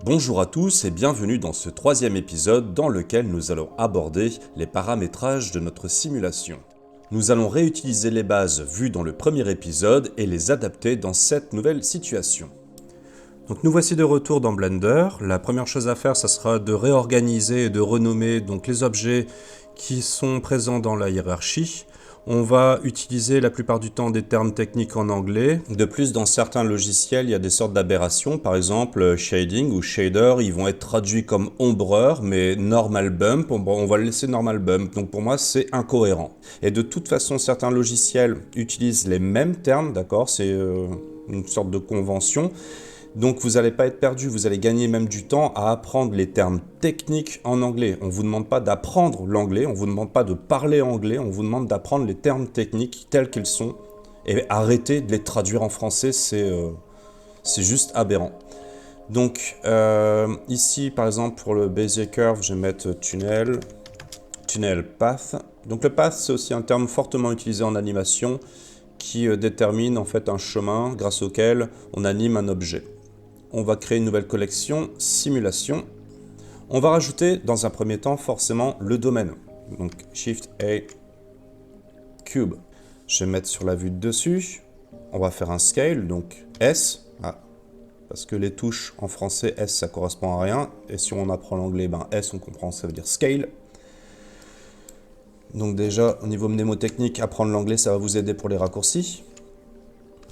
Bonjour à tous et bienvenue dans ce troisième épisode dans lequel nous allons aborder les paramétrages de notre simulation. Nous allons réutiliser les bases vues dans le premier épisode et les adapter dans cette nouvelle situation. Donc nous voici de retour dans Blender. La première chose à faire, ça sera de réorganiser et de renommer donc les objets qui sont présents dans la hiérarchie. On va utiliser la plupart du temps des termes techniques en anglais. De plus, dans certains logiciels, il y a des sortes d'aberrations. Par exemple, shading ou shader, ils vont être traduits comme ombreur, mais normal bump, on va le laisser normal bump. Donc pour moi, c'est incohérent. Et de toute façon, certains logiciels utilisent les mêmes termes, d'accord? C'est une sorte de convention. Donc vous n'allez pas être perdu, vous allez gagner même du temps à apprendre les termes techniques en anglais. On ne vous demande pas d'apprendre l'anglais, on ne vous demande pas de parler anglais, on vous demande d'apprendre les termes techniques tels qu'ils sont et arrêter de les traduire en français, c'est juste aberrant. Donc ici par exemple pour le Bezier Curve, je vais mettre tunnel path. Donc le path, c'est aussi un terme fortement utilisé en animation qui détermine en fait un chemin grâce auquel on anime un objet. On va créer une nouvelle collection, simulation. On va rajouter dans un premier temps forcément le domaine. Donc Shift A, Cube. Je vais mettre sur la vue de dessus. On va faire un scale, donc S. Parce que les touches en français S ça correspond à rien. Et si on apprend l'anglais, S on comprend, ça veut dire scale. Donc déjà au niveau mnémotechnique, apprendre l'anglais ça va vous aider pour les raccourcis.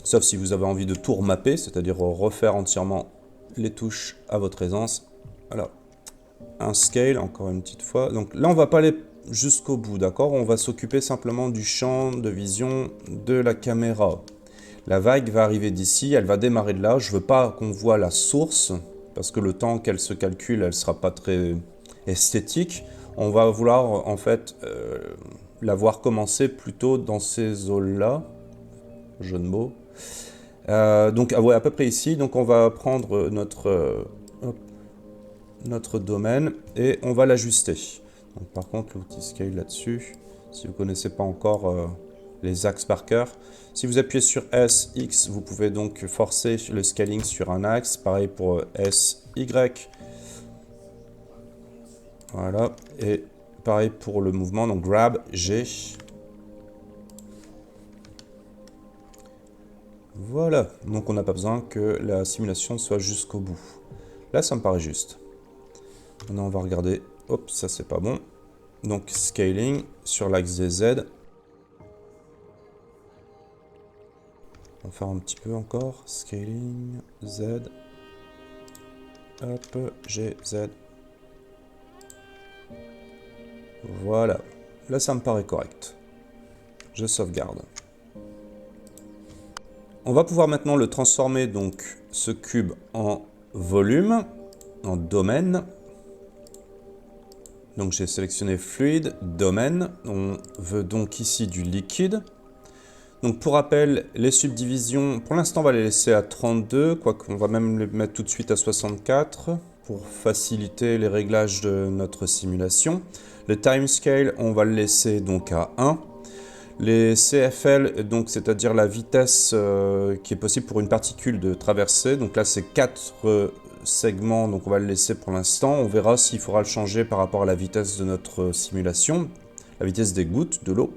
Sauf si vous avez envie de tout remapper, c'est-à-dire refaire entièrement les touches à votre aisance. Alors, un scale, encore une petite fois. Donc là, on ne va pas aller jusqu'au bout, d'accord? On va s'occuper simplement du champ de vision de la caméra. La vague va arriver d'ici, elle va démarrer de là. Je ne veux pas qu'on voit la source, parce que le temps qu'elle se calcule, elle ne sera pas très esthétique. On va vouloir, en fait, la voir commencer plutôt dans ces eaux-là. Jeu de mots. Donc ouais, à peu près ici, donc on va prendre notre domaine et on va l'ajuster. Par contre l'outil scale là-dessus, si vous ne connaissez pas encore les axes par cœur, si vous appuyez sur S, X, vous pouvez donc forcer le scaling sur un axe, pareil pour S, Y. Voilà, et pareil pour le mouvement, donc grab, G. Voilà, donc on n'a pas besoin que la simulation soit jusqu'au bout. Là, ça me paraît juste. Maintenant, on va regarder. Hop, ça c'est pas bon. Donc, scaling sur l'axe des Z. On va faire un petit peu encore. Scaling, Z. Hop, G, Z. Voilà. Là, ça me paraît correct. Je sauvegarde. On va pouvoir maintenant le transformer, donc, ce cube en volume, en domaine. Donc j'ai sélectionné fluide, domaine, on veut donc ici du liquide. Donc pour rappel, les subdivisions, pour l'instant on va les laisser à 32, quoique on va même les mettre tout de suite à 64 pour faciliter les réglages de notre simulation. Le timescale, on va le laisser donc à 1. Les CFL, donc c'est-à-dire la vitesse qui est possible pour une particule de traverser, donc là c'est 4 segments, donc on va le laisser pour l'instant. On verra s'il faudra le changer par rapport à la vitesse de notre simulation, la vitesse des gouttes de l'eau.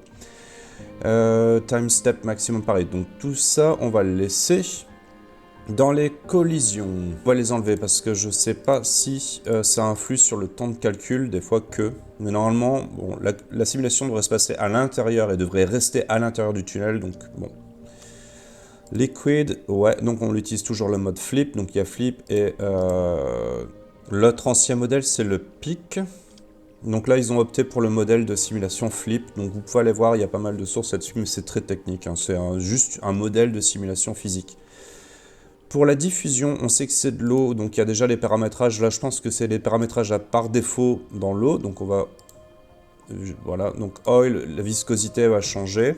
Time step maximum, pareil. Donc tout ça, on va le laisser. Dans les collisions, on va les enlever parce que je ne sais pas si ça influe sur le temps de calcul, des fois que. Mais normalement, bon, la simulation devrait se passer à l'intérieur et devrait rester à l'intérieur du tunnel, donc bon. Liquid, ouais, donc on utilise toujours le mode flip, donc il y a flip et l'autre ancien modèle c'est le pic. Donc là ils ont opté pour le modèle de simulation flip, donc vous pouvez aller voir, il y a pas mal de sources là-dessus, mais c'est très technique, hein. C'est juste un modèle de simulation physique. Pour la diffusion, on sait que c'est de l'eau, donc il y a déjà les paramétrages, là je pense que c'est les paramétrages par défaut dans l'eau, donc on va, voilà, donc oil, la viscosité va changer.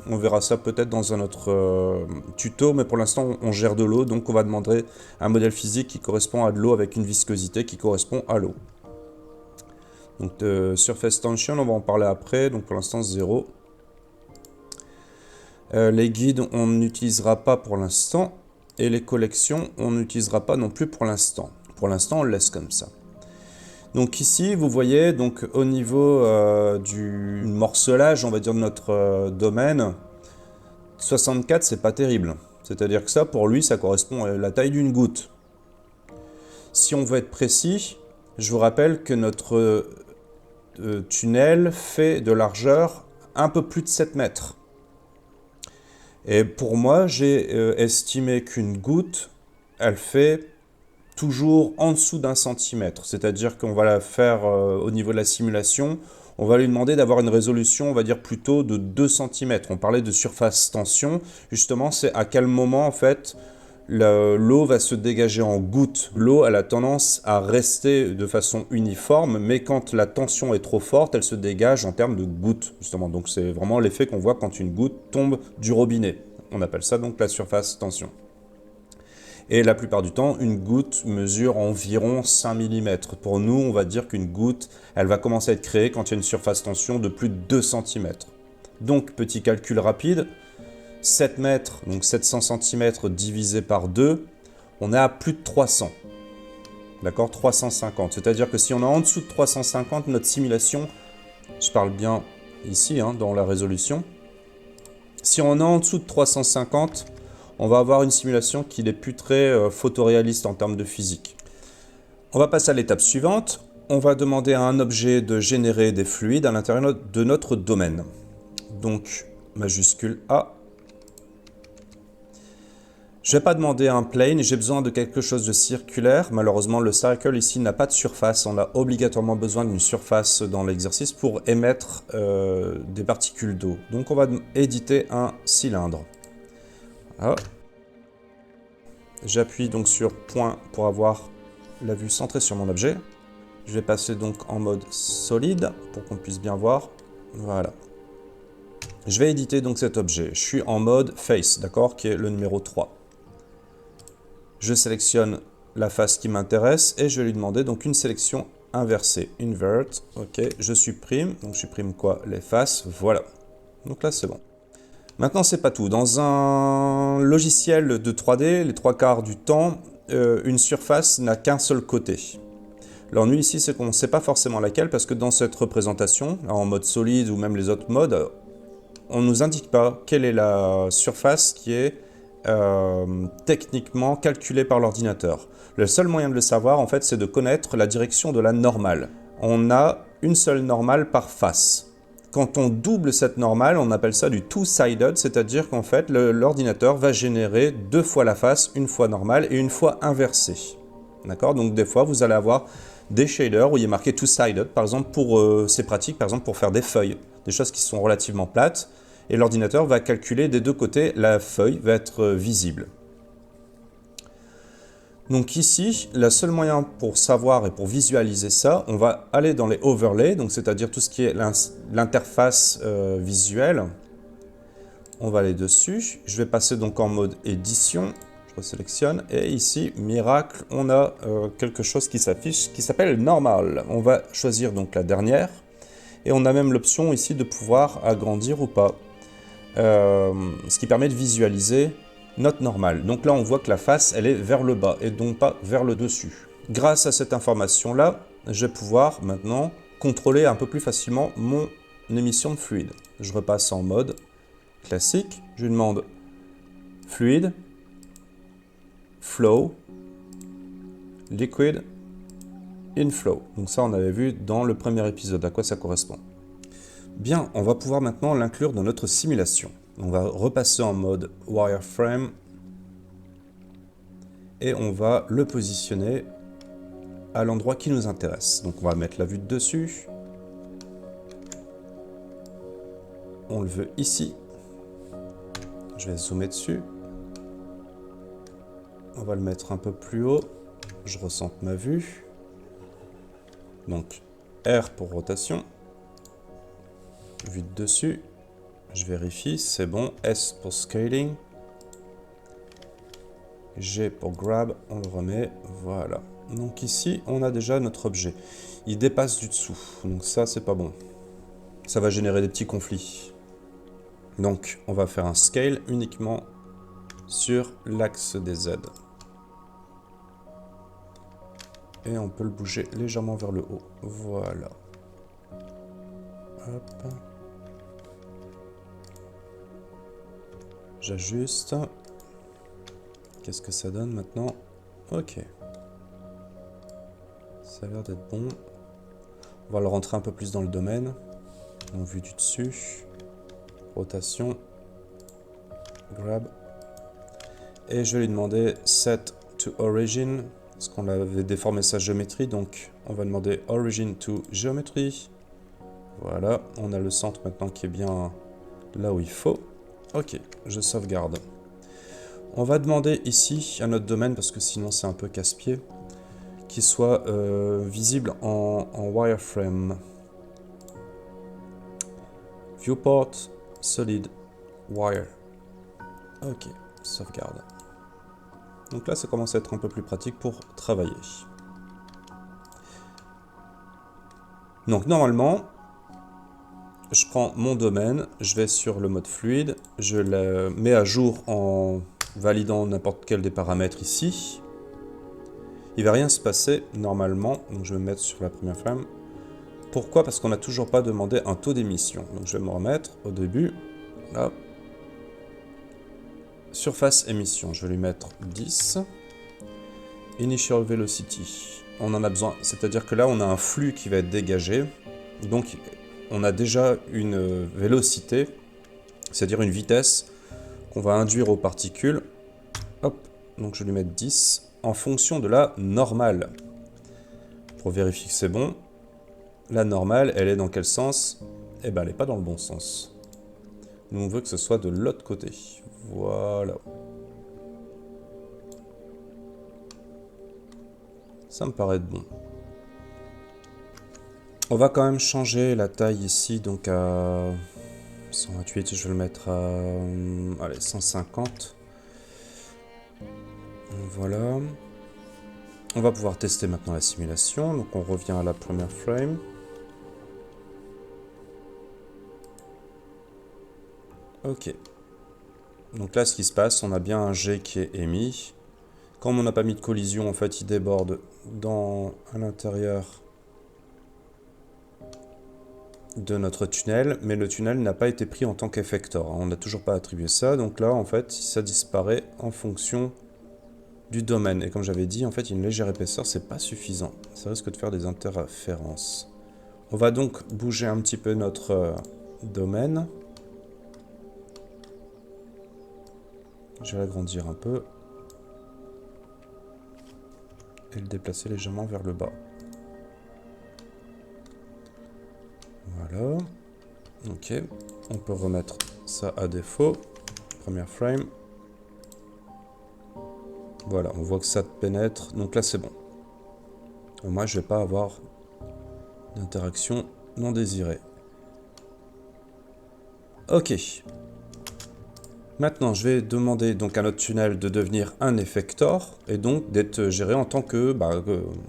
On verra ça peut-être dans un autre tuto, mais pour l'instant on gère de l'eau, donc on va demander un modèle physique qui correspond à de l'eau avec une viscosité qui correspond à l'eau. Donc surface tension, on va en parler après, donc pour l'instant 0. Les guides on n'utilisera pas pour l'instant, et les collections on n'utilisera pas non plus pour l'instant. Pour l'instant, on le laisse comme ça. Donc ici, vous voyez, donc au niveau du morcelage, on va dire, de notre domaine, 64, c'est pas terrible. C'est-à-dire que ça, pour lui, ça correspond à la taille d'une goutte. Si on veut être précis, je vous rappelle que notre tunnel fait de largeur un peu plus de 7 mètres. Et pour moi, j'ai estimé qu'une goutte, elle fait toujours en dessous d'un centimètre. C'est-à-dire qu'on va la faire au niveau de la simulation, on va lui demander d'avoir une résolution, on va dire plutôt de 2 cm. On parlait de surface tension, justement, c'est à quel moment, en fait, l'eau va se dégager en gouttes. L'eau, elle a tendance à rester de façon uniforme, mais quand la tension est trop forte, elle se dégage en termes de gouttes, justement. Donc c'est vraiment l'effet qu'on voit quand une goutte tombe du robinet. On appelle ça donc la surface tension. Et la plupart du temps, une goutte mesure environ 5 mm. Pour nous, on va dire qu'une goutte, elle va commencer à être créée quand il y a une surface tension de plus de 2 cm. Donc, petit calcul rapide, 7 mètres, donc 700 cm divisé par 2, on est à plus de 300. D'accord, 350. C'est-à-dire que si on est en dessous de 350, notre simulation, je parle bien ici, dans la résolution, si on est en dessous de 350, on va avoir une simulation qui n'est plus très photoréaliste en termes de physique. On va passer à l'étape suivante. On va demander à un objet de générer des fluides à l'intérieur de notre domaine. Donc, majuscule A. Je ne vais pas demander un plane, j'ai besoin de quelque chose de circulaire. Malheureusement, le circle ici n'a pas de surface. On a obligatoirement besoin d'une surface dans l'exercice pour émettre des particules d'eau. Donc, on va éditer un cylindre. Voilà. J'appuie donc sur point pour avoir la vue centrée sur mon objet. Je vais passer donc en mode solide pour qu'on puisse bien voir. Voilà. Je vais éditer donc cet objet. Je suis en mode face, d'accord, qui est le numéro 3. Je sélectionne la face qui m'intéresse et je vais lui demander donc une sélection inversée. Invert, ok, je supprime. Donc je supprime quoi? Les faces, voilà. Donc là c'est bon. Maintenant c'est pas tout. Dans un logiciel de 3D, les 3/4 du temps, une surface n'a qu'un seul côté. L'ennui ici c'est qu'on ne sait pas forcément laquelle parce que dans cette représentation, en mode solide ou même les autres modes, on ne nous indique pas quelle est la surface qui est techniquement calculée par l'ordinateur. Le seul moyen de le savoir, en fait, c'est de connaître la direction de la normale. On a une seule normale par face. Quand on double cette normale, on appelle ça du two-sided, c'est-à-dire qu'en fait, l'ordinateur va générer 2 fois la face, une fois normale et une fois inversée. D'accord? Donc des fois, vous allez avoir des shaders où il est marqué two-sided, par exemple, c'est pratique, par exemple, pour faire des feuilles, des choses qui sont relativement plates. Et l'ordinateur va calculer des deux côtés, la feuille va être visible. Donc ici, le seul moyen pour savoir et pour visualiser ça, on va aller dans les overlays, donc c'est-à-dire tout ce qui est l'interface visuelle. On va aller dessus. Je vais passer donc en mode édition. Je resélectionne. Et ici, miracle, on a quelque chose qui s'affiche qui s'appelle normal. On va choisir donc la dernière. Et on a même l'option ici de pouvoir agrandir ou pas. Ce qui permet de visualiser notre normale. Donc là, on voit que la face, elle est vers le bas et donc pas vers le dessus. Grâce à cette information-là, je vais pouvoir maintenant contrôler un peu plus facilement mon émission de fluide. Je repasse en mode classique. Je lui demande fluide, flow, liquid, inflow. Donc ça, on avait vu dans le premier épisode à quoi ça correspond. Bien, on va pouvoir maintenant l'inclure dans notre simulation. On va repasser en mode wireframe et on va le positionner à l'endroit qui nous intéresse. Donc on va mettre la vue de dessus. On le veut ici. Je vais zoomer dessus. On va le mettre un peu plus haut. Je recentre ma vue. Donc R pour rotation. Vue de dessus, je vérifie, c'est bon. S pour scaling. G pour grab, on le remet, voilà. Donc ici, on a déjà notre objet. Il dépasse du dessous, donc ça, c'est pas bon. Ça va générer des petits conflits. Donc, on va faire un scale uniquement sur l'axe des Z. Et on peut le bouger légèrement vers le haut. Voilà. Hop. J'ajuste. Qu'est-ce que ça donne maintenant? Ok. Ça a l'air d'être bon. On va le rentrer un peu plus dans le domaine. En vue du dessus. Rotation. Grab. Et je vais lui demander Set to Origin. Parce qu'on avait déformé sa géométrie. Donc on va demander Origin to Geometry. Voilà. On a le centre maintenant qui est bien là où il faut. Ok. Je sauvegarde. On va demander ici à notre domaine, parce que sinon c'est un peu casse-pied, qu'il soit visible en wireframe. Viewport, solid, wire. Ok, sauvegarde. Donc là ça commence à être un peu plus pratique pour travailler. Donc normalement, je prends mon domaine, je vais sur le mode fluide, je le mets à jour en validant n'importe quel des paramètres ici. Il ne va rien se passer normalement, donc je vais me mettre sur la première frame. Pourquoi? Parce qu'on n'a toujours pas demandé un taux d'émission. Donc je vais me remettre au début. Là. Surface émission, je vais lui mettre 10. Initial velocity, on en a besoin. C'est-à-dire que là, on a un flux qui va être dégagé. Donc on a déjà une vélocité, c'est-à-dire une vitesse qu'on va induire aux particules. Hop, donc je vais lui mettre 10 en fonction de la normale. Pour vérifier que c'est bon. La normale, elle est dans quel sens? Eh ben, elle n'est pas dans le bon sens. Nous, on veut que ce soit de l'autre côté. Voilà. Ça me paraît être bon. On va quand même changer la taille ici, donc à 128, je vais le mettre à allez, 150. Voilà. On va pouvoir tester maintenant la simulation. Donc on revient à la première frame. Ok. Donc là, ce qui se passe, on a bien un jet qui est émis. Comme on n'a pas mis de collision, en fait, il déborde à l'intérieur de notre tunnel, mais le tunnel n'a pas été pris en tant qu'effector. On n'a toujours pas attribué ça, donc là, en fait, ça disparaît en fonction du domaine. Et comme j'avais dit, en fait, une légère épaisseur, c'est pas suffisant. Ça risque de faire des interférences. On va donc bouger un petit peu notre domaine. Je vais l'agrandir un peu. Et le déplacer légèrement vers le bas. Voilà. Ok. On peut remettre ça à défaut. Première frame. Voilà, on voit que ça pénètre. Donc là, c'est bon. Moi, je ne vais pas avoir d'interaction non désirée. Ok. Maintenant, je vais demander donc à notre tunnel de devenir un effector et donc d'être géré en tant que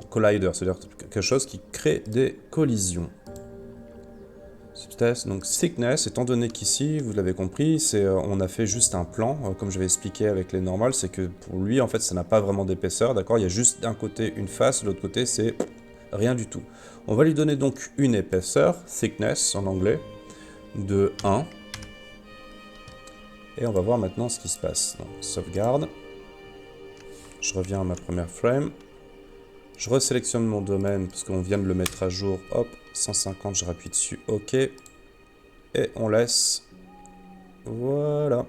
collider, c'est-à-dire quelque chose qui crée des collisions. Donc thickness, étant donné qu'ici, vous l'avez compris, on a fait juste un plan, comme je vais expliquer avec les normales, c'est que pour lui, en fait, ça n'a pas vraiment d'épaisseur, d'accord? Il y a juste d'un côté une face, de l'autre côté, c'est rien du tout. On va lui donner donc une épaisseur, thickness en anglais, de 1. Et on va voir maintenant ce qui se passe. Donc, sauvegarde. Je reviens à ma première frame. Je resélectionne mon domaine, parce qu'on vient de le mettre à jour. Hop, 150, je rappuie dessus, OK. Et on laisse. Voilà.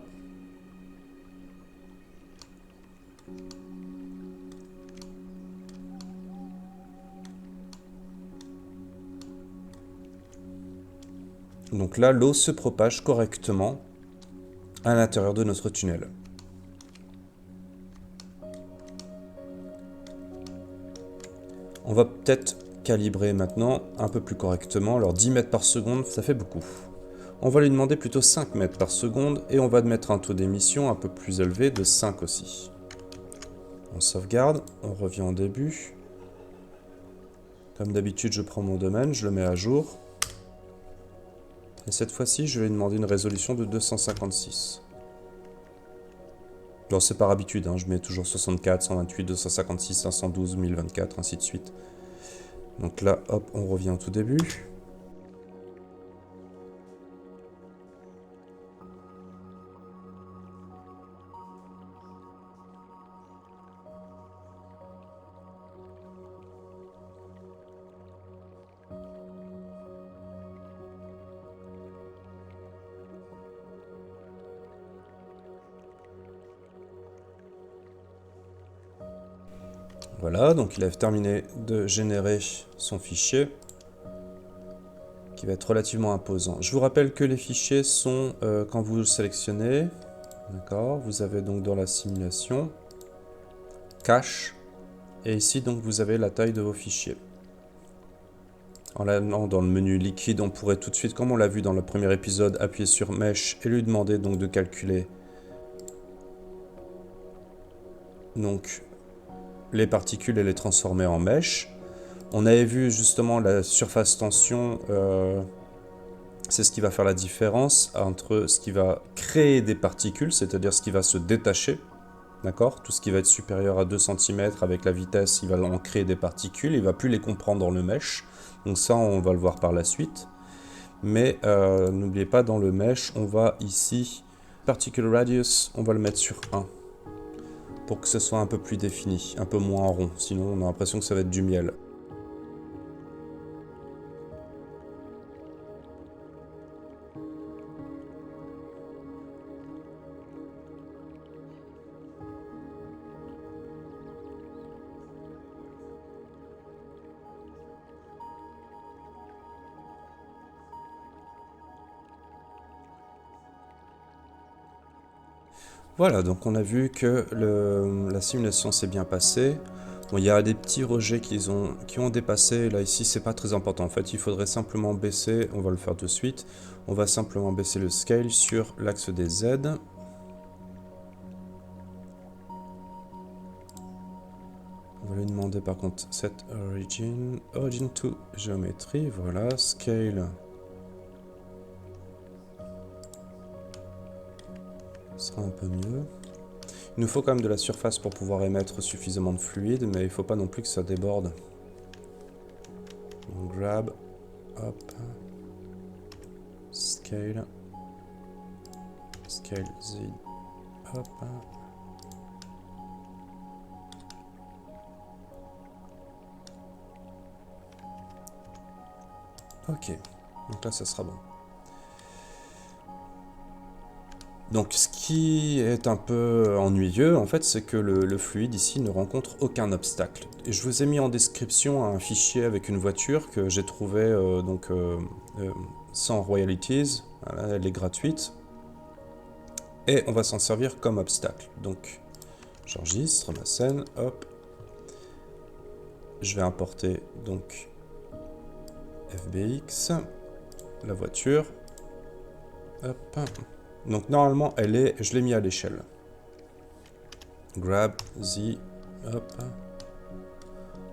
Donc là, l'eau se propage correctement à l'intérieur de notre tunnel. On va peut-être calibrer maintenant un peu plus correctement. Alors 10 mètres par seconde, ça fait beaucoup. On va lui demander plutôt 5 mètres par seconde et on va mettre un taux d'émission un peu plus élevé de 5 aussi. On sauvegarde, on revient au début. Comme d'habitude, je prends mon domaine, je le mets à jour. Et cette fois-ci, je vais lui demander une résolution de 256. Alors c'est par habitude, hein, je mets toujours 64, 128, 256, 512, 1024, ainsi de suite. Donc là, hop, on revient au tout début. Voilà, donc il a terminé de générer son fichier, qui va être relativement imposant. Je vous rappelle que les fichiers sont, quand vous le sélectionnez, d'accord, vous avez donc dans la simulation, cache, et ici donc vous avez la taille de vos fichiers. En allant dans le menu liquide, on pourrait tout de suite, comme on l'a vu dans le premier épisode, appuyer sur Mesh et lui demander donc de calculer donc les particules et les transformer en mesh. On avait vu justement la surface tension, c'est ce qui va faire la différence entre ce qui va créer des particules, c'est-à-dire ce qui va se détacher, d'accord? Tout ce qui va être supérieur à 2 cm avec la vitesse, il va en créer des particules, il ne va plus les comprendre dans le mesh. Donc ça, on va le voir par la suite. Mais n'oubliez pas, dans le mesh, on va ici, particle radius, on va le mettre sur 1. Pour que ce soit un peu plus défini, un peu moins en rond. Sinon, on a l'impression que ça va être du miel. Voilà, donc on a vu que la simulation s'est bien passée. Bon, il y a des petits rejets qui ont dépassé. Là, ici, c'est pas très important. En fait, il faudrait simplement baisser, on va le faire de suite. On va simplement baisser le scale sur l'axe des Z. On va lui demander par contre set origin to geometry. Voilà, scale. Sera un peu mieux. Il nous faut quand même de la surface pour pouvoir émettre suffisamment de fluide, mais il ne faut pas non plus que ça déborde. Donc grab, hop, scale, scale Z, hop. Ok, donc là ça sera bon. Donc ce qui est un peu ennuyeux en fait, c'est que le fluide ici ne rencontre aucun obstacle. Et je vous ai mis en description un fichier avec une voiture que j'ai trouvé sans royalties, voilà, elle est gratuite. Et on va s'en servir comme obstacle. Donc j'enregistre ma scène, hop. Je vais importer donc FBX, la voiture, hop. Donc normalement elle est, je l'ai mis à l'échelle. Grab, Z, hop.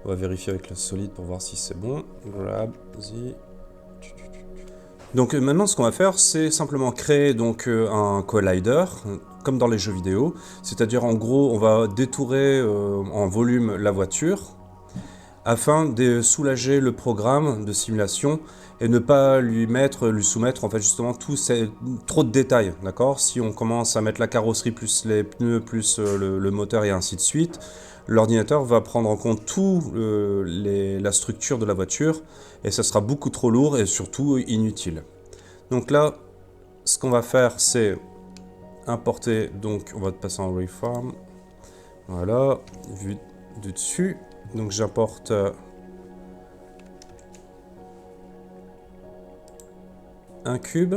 On va vérifier avec la solide pour voir si c'est bon. Grab, Z. Donc maintenant ce qu'on va faire, c'est simplement créer donc un collider, comme dans les jeux vidéo. C'est-à-dire en gros, on va détourer en volume la voiture, afin de soulager le programme de simulation et ne pas lui soumettre en fait justement trop de détails, d'accord? Si on commence à mettre la carrosserie plus les pneus plus le moteur et ainsi de suite, l'ordinateur va prendre en compte la structure de la voiture et ça sera beaucoup trop lourd et surtout inutile. Donc là, ce qu'on va faire, c'est importer, donc on va passer en reform, voilà, vue du dessus. Donc j'importe un cube,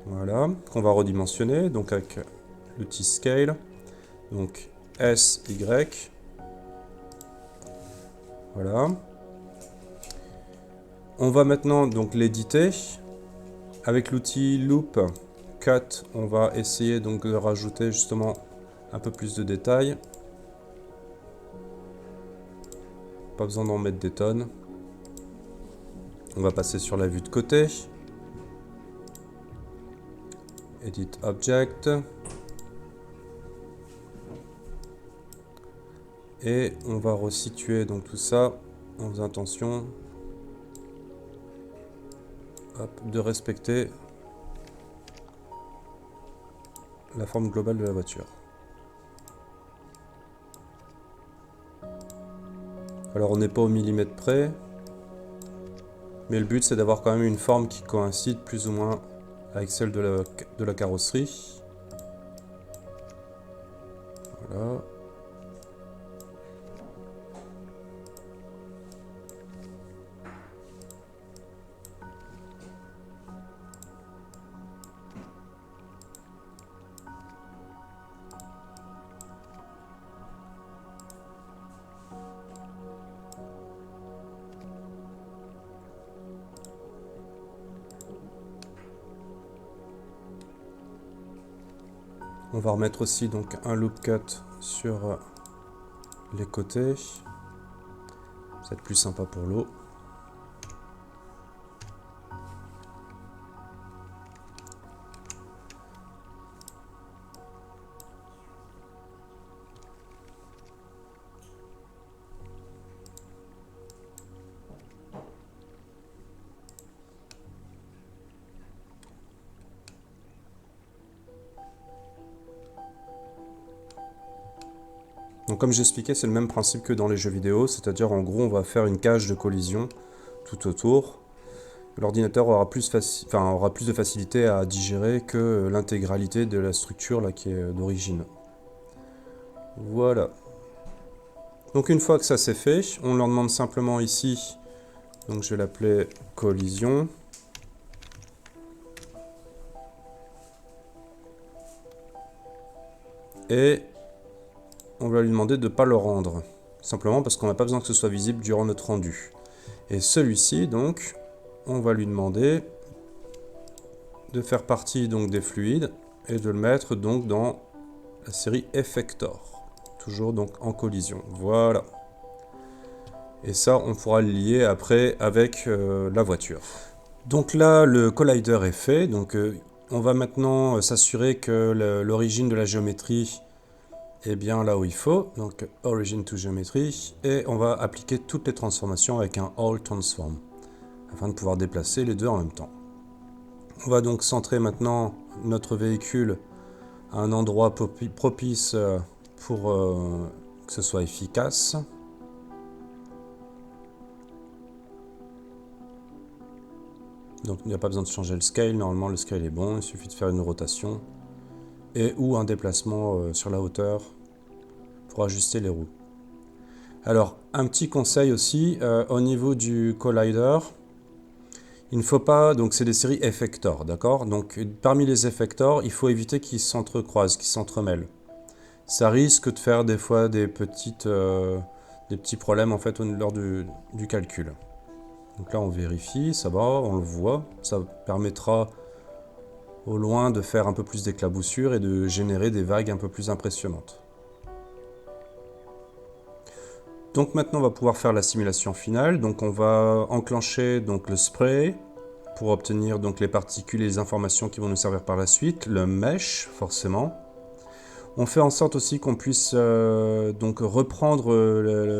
voilà, qu'on va redimensionner, donc avec l'outil scale, donc SY, voilà. On va maintenant donc l'éditer, avec l'outil loop cut, on va essayer donc de rajouter justement un peu plus de détails. Pas besoin d'en mettre des tonnes. On va passer sur la vue de côté. Edit Object. Et on va resituer donc tout ça en faisant attention de respecter la forme globale de la voiture. Alors on n'est pas au millimètre près, mais le but c'est d'avoir quand même une forme qui coïncide plus ou moins avec celle de la carrosserie. Voilà. On va remettre aussi donc un loop cut sur les côtés. Ça va être plus sympa pour l'eau. Donc comme j'expliquais, c'est le même principe que dans les jeux vidéo, c'est-à-dire en gros on va faire une cage de collision tout autour. L'ordinateur aura plus de facilité à digérer que l'intégralité de la structure là, qui est d'origine. Voilà. Donc une fois que ça c'est fait, on leur demande simplement ici, donc je vais l'appeler collision. Et on va lui demander de ne pas le rendre, simplement parce qu'on n'a pas besoin que ce soit visible durant notre rendu. Et celui-ci, donc, on va lui demander de faire partie donc des fluides et de le mettre donc dans la série Effector, toujours donc en collision. Voilà. Et ça, on pourra le lier après avec la voiture. Donc là, le collider est fait. Donc on va maintenant s'assurer que l'origine de la géométrie est bien là où il faut. Donc Origin to Geometry. Et on va appliquer toutes les transformations avec un All Transform, afin de pouvoir déplacer les deux en même temps. On va donc centrer maintenant notre véhicule à un endroit propice pour que ce soit efficace. Donc il n'y a pas besoin de changer le scale, normalement le scale est bon, il suffit de faire une rotation et ou un déplacement sur la hauteur pour ajuster les roues. Alors un petit conseil aussi, au niveau du collider, il ne faut pas, donc c'est des séries effector, d'accord? Donc parmi les effectors, il faut éviter qu'ils s'entrecroisent, qu'ils s'entremêlent. Ça risque de faire des fois des petits problèmes en fait lors du calcul. Donc là on vérifie, ça va, on le voit, ça permettra au loin de faire un peu plus d'éclaboussures et de générer des vagues un peu plus impressionnantes. Donc maintenant on va pouvoir faire la simulation finale. Donc on va enclencher donc le spray pour obtenir donc les particules et les informations qui vont nous servir par la suite, le mesh forcément. On fait en sorte aussi qu'on puisse donc reprendre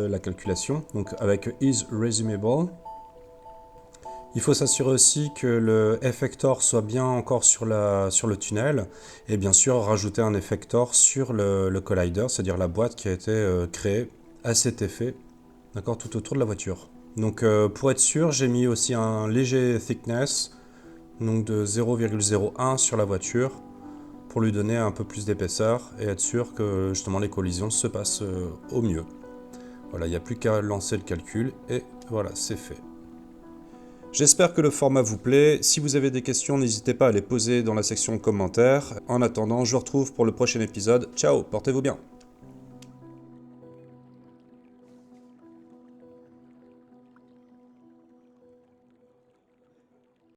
la calculation donc avec is resumable. Il faut s'assurer aussi que le effector soit bien encore sur le tunnel et bien sûr rajouter un effector sur le collider, c'est-à-dire la boîte qui a été créée à cet effet, d'accord, tout autour de la voiture. Donc pour être sûr, j'ai mis aussi un léger thickness donc de 0,01 sur la voiture pour lui donner un peu plus d'épaisseur et être sûr que justement les collisions se passent au mieux. Voilà, il n'y a plus qu'à lancer le calcul et voilà, c'est fait. J'espère que le format vous plaît. Si vous avez des questions, n'hésitez pas à les poser dans la section commentaires. En attendant, je vous retrouve pour le prochain épisode. Ciao, portez-vous bien.